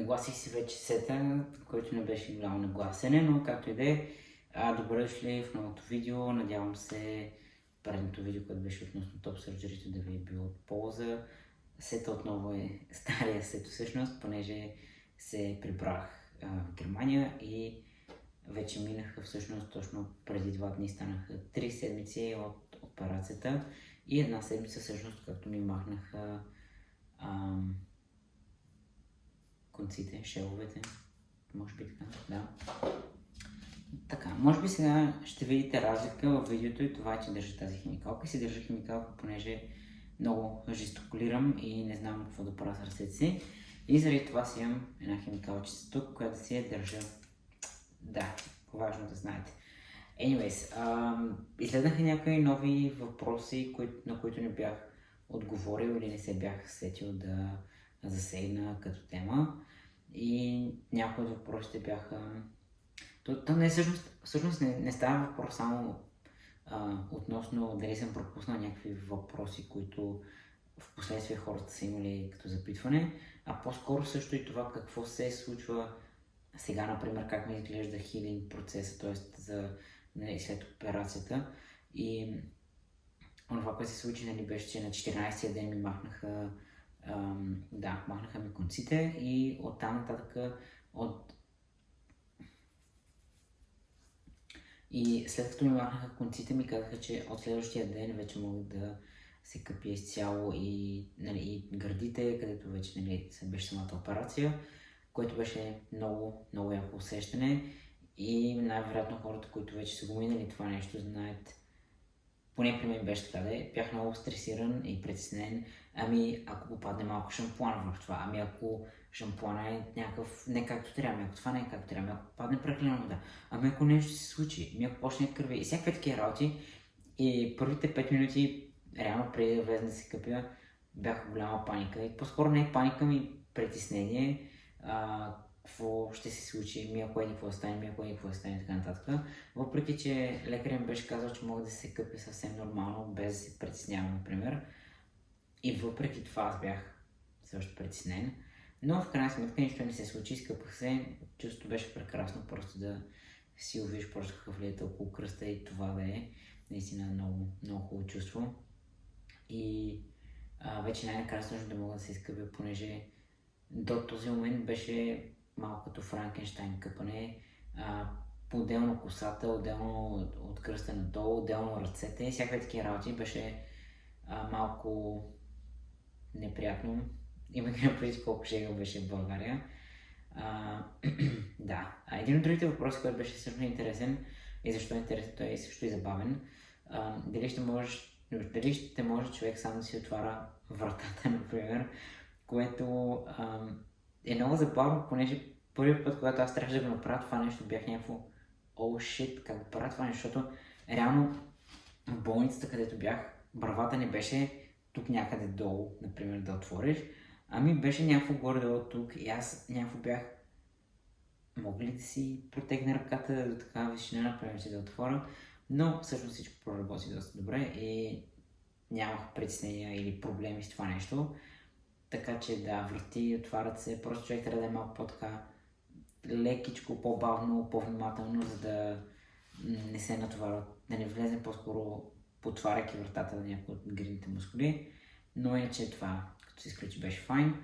Нагласих си вече сета, който не беше голямо нагласене, но както и да е, добре дошли в новото видео. Надявам се предното видео, което беше относно топ сърджерито, да ви е било от полза. Сета отново е стария сет всъщност, понеже се прибрах в Германия и вече минаха всъщност точно преди 2 дни станаха 3 седмици от операцията и една седмица всъщност, както ми махнаха конците, шеловете, може би така, да. Така, може би сега ще видите разлика в видеото и това, че държа тази химикалка. Си държа химикалка, понеже много жестикулирам и не знам какво да правя с ръцете си. И заради това си имам една химикалчица тук, която си я държа. Да, важно да знаете. Anyways, изследнаха някои нови въпроси, на които не бях отговорил или не се бях сетил да засегна като тема. И някои от въпросите бяха... То не всъщност не става въпрос само относно дали съм пропуснал някакви въпроси, които в последствие хората са имали като запитване, а по-скоро също и това какво се случва сега, например, как ми изглежда хилинг процеса, т.е. след операцията. И това, което се случи, беше, че на 14-я ден ми махнаха ми конците и оттам нататък И след като ми махнаха конците, ми казаха, че от следващия ден вече могат да се къпя изцяло и гърдите, където вече се беше самата операция, което беше много, много яко усещане и най-вероятно хората, които вече са го минали това нещо, знаят. Поне при мен беше така, бях много стресиран и притеснен. Ако попадне малко шампуан върху това, ако шампуана е някакъв не както трябва, ако това не е както трябва, ако падне прекалено вода, ако нещо се случи, ако почне кърви и всякакви такива работи. И първите 5 минути, реално преди да влезна да се къпя, бях голяма паника. И по-скоро не е паника, притеснение. Какво ще се случи, ако какво да стане, ако какво да стане и така нататък. Въпреки, че лекарят ми беше казал, че мога да се къпя съвсем нормално, без да се притеснявам, например. И въпреки това аз бях също притеснен. Но в крайна сметка нищо не се случи, изкъпах се. Чувството беше прекрасно, просто да си увидиш просто какъв ли е около кръста и това да е наистина много, много хубаво чувство. И вече най-накрая също да мога да се изкъпя, понеже до този момент беше малко като Франкенщайн къпане, по-отделно косата, отделно от кръста надолу, отделно ръцете, всякакви такива работи, беше малко неприятно. Имайки на предвид колко шега беше в България. Да, един от другите въпроси, който беше също интересен и защо е интересен, той е също и забавен. Дали ще може човек сам да си отваря вратата, например, което е много забавно, понеже първият път, когато аз трябваше да го направя това нещо, бях някакво shit, как го правя това нещо, защото реално в болницата, където бях, бравата не беше тук някъде долу, например, да отвориш, беше някакво горе-долу тук и аз някакво бях мога ли да си протегна ръката до такава височина, например, че да отворя, но всъщност всичко проработи доста добре и нямах притеснения или проблеми с това нещо. Така че да, врати, отварят се, просто човек трябва да е малко по-така лекичко, по-бавно, по-внимателно, за да не се натоварва, да не влезе по-скоро потваряйки вратата на някои от гръдните мускули. Но иначе това, като се изключи, беше файн.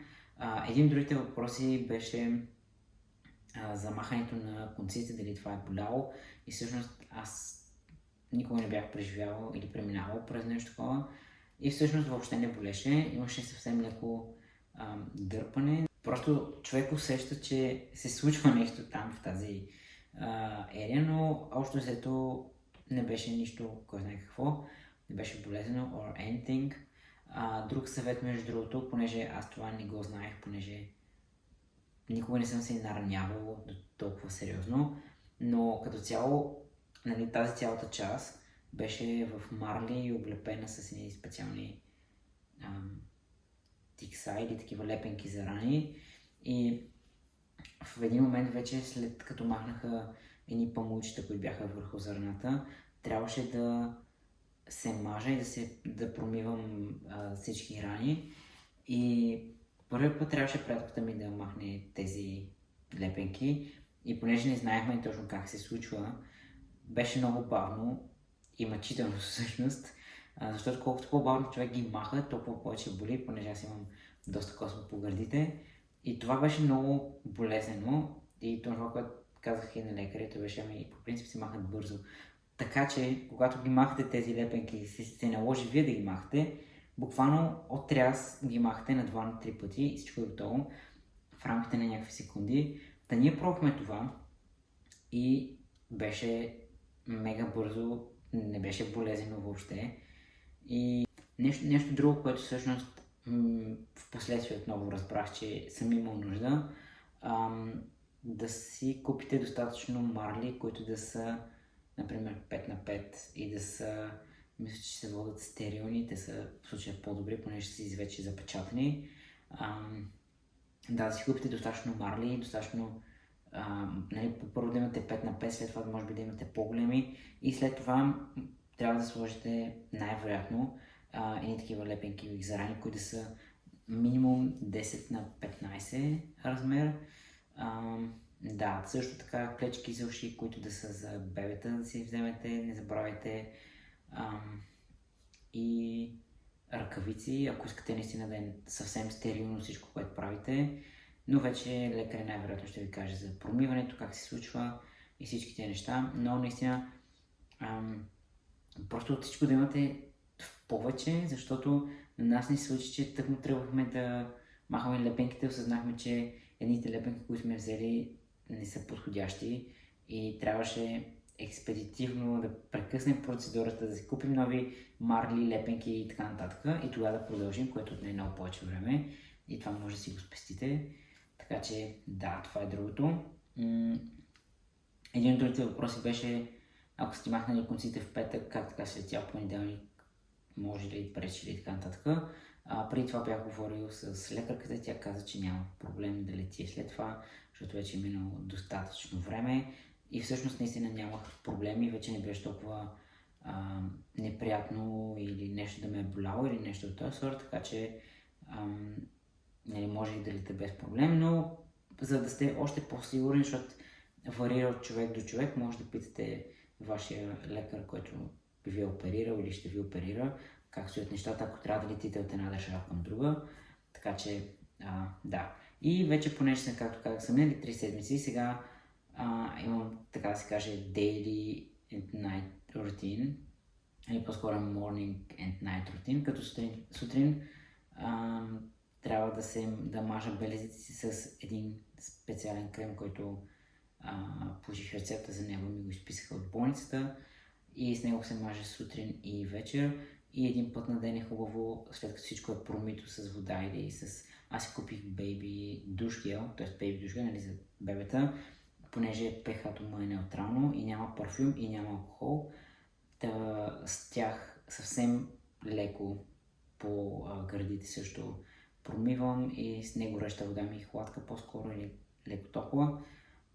Един от другите въпроси беше за махането на конците, дали това е боляло. И всъщност аз никога не бях преживявал или преминавал през нещо такова. И всъщност въобще не болеше, имаше съвсем леко дърпане. Просто човек усеща, че се случва нещо там в тази ерия, но общо взето не беше нищо, кой знае какво, не беше болезнено or anything. Друг съвет, между другото, понеже аз това не го знаех, понеже никога не съм се наранявал толкова сериозно, но като цяло, тази цялата част беше в марли и облепена с едни специални тикса или такива лепенки за рани. И в един момент вече, след като махнаха едни памучета, които бяха върху зърната, трябваше да се мажа и да промивам всички рани. И Първият път трябваше приятелката ми да махне тези лепенки и понеже не знаехме точно как се случва, беше много бавно и мъчително всъщност, защото колкото по-бавно човек ги маха, толкова повече боли, понеже аз имам доста косма по гърдите. И това беше много болезнено и това, което казах и на лекарите, беше ами по принцип се махат бързо. Така че, когато ги махате тези лепенки и се наложи вие да ги махате, буквално от тряс ги махате на 2-3 пъти и всичко е готово в рамките на някакви секунди. Та ние пробвахме това и беше мега бързо, не беше болезнено въобще. И нещо друго, което всъщност в последствие отново разбрах, че съм имал нужда, да си купите достатъчно марли, които да са, например, 5 на 5 и да са, мисля, че се водят стерилни, те са в случая по-добри, понеже са вече запечатани. Да си купите достатъчно марли, достатъчно, нали, първо да имате 5 на 5, след това може би да имате по-големи и след това трябва да сложите най-вероятно едни такива лепенки зарани, които са минимум 10 на 15 размер. Да, също така клечки за уши, които да са за бебета, да си вземете, не забравяйте. И ръкавици, ако искате наистина да е съвсем стерилно всичко, което правите. Но вече лекаря най-вероятно ще ви каже за промиването, как се случва и всичките неща. Но наистина просто от всичко да имате повече, защото на нас ни се случи, че тъкмо тръгвахме да махаме лепенките, осъзнахме, че едните лепенки, които сме взели, не са подходящи и трябваше експедитивно да прекъснем процедурата, да си купим нови марли, лепенки и така нататък и тогава да продължим, което отне много повече време и това може да си го спестите. Така че да, това е другото. Един от другите въпроси беше, ако сте махнали конците в петък, как така след цял понеделник може ли пречи или така нататък. Преди това бях говорил с лекарката, тя каза, че няма проблем да лети след това, защото вече е минало достатъчно време и всъщност наистина нямах проблеми, вече не беше толкова неприятно или нещо да ме е боляло или нещо от този сорт, така че нали, може и да лета без проблем, но за да сте още по-сигурни, защото варира от човек до човек, може да питате вашия лекар, който би ви оперирал или ще ви оперира, как стоят нещата, ако трябва да летите от една държава към друга. Така че, да. И вече, понеже съм, както казах, съм минали 3 седмици, сега имам, така да се каже, daily and night routine, или по-скоро morning and night routine, като сутрин трябва да мажа белезите си с един специален крем, който получих рецепта за него, ми го изписаха от болницата и с него се маже сутрин и вечер и един път на ден е хубаво, след като всичко е промито с вода или с... Аз си купих бейби душ гел, т.е. бейби душ гел, нали, за бебета, понеже pH-то му е неутрално и няма парфюм и няма алкохол. С тях съвсем леко по гърдите също промивам и с него гореща вода ми хладка по-скоро или леко топла.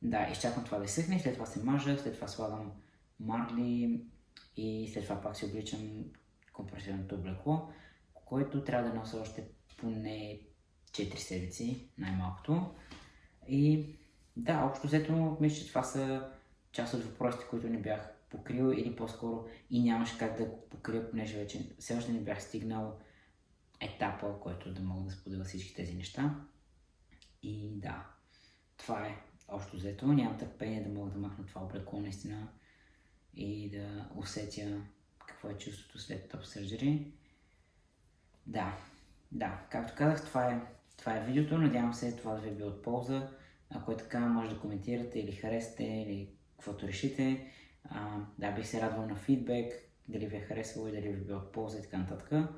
Да, изчаквам това да изсъхне, след това се мажа, след това слагам марли и след това пак си обличам компресионното облекло, което трябва да нося още поне 4 седмици, най-малкото. И да, общо взето мисля, че това са част от въпросите, които не бях покрил или по-скоро и нямаше как да го покрия, понеже вече все още не бях стигнал етапа, който да мога да споделя всички тези неща. И да, това е общо взето. Нямам търпение да мога да махна това облекло наистина и да усетя какво е чувството след топ surgery. Да, както казах, това е видеото. Надявам се това да ви е било от полза. Ако е така, може да коментирате или харесате, или каквото решите. Да, бих се радвал на фидбек, дали ви е харесало и дали ви е било от полза и така нататък.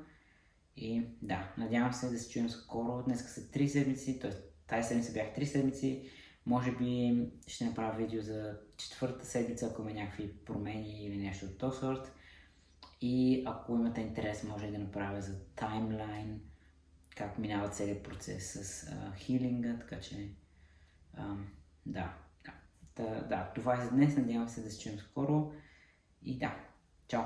И да, надявам се да се чуем скоро. Днес са 3 седмици, т.е. тази седмица бях 3 седмици. Може би ще направя видео за 4-та седмица, ако има някакви промени или нещо от този сорт. И ако имате интерес, може да направя за таймлайн, как минава целият процес с хилинга, така че да, това е за днес. Надявам се да се чуем скоро и да, чао!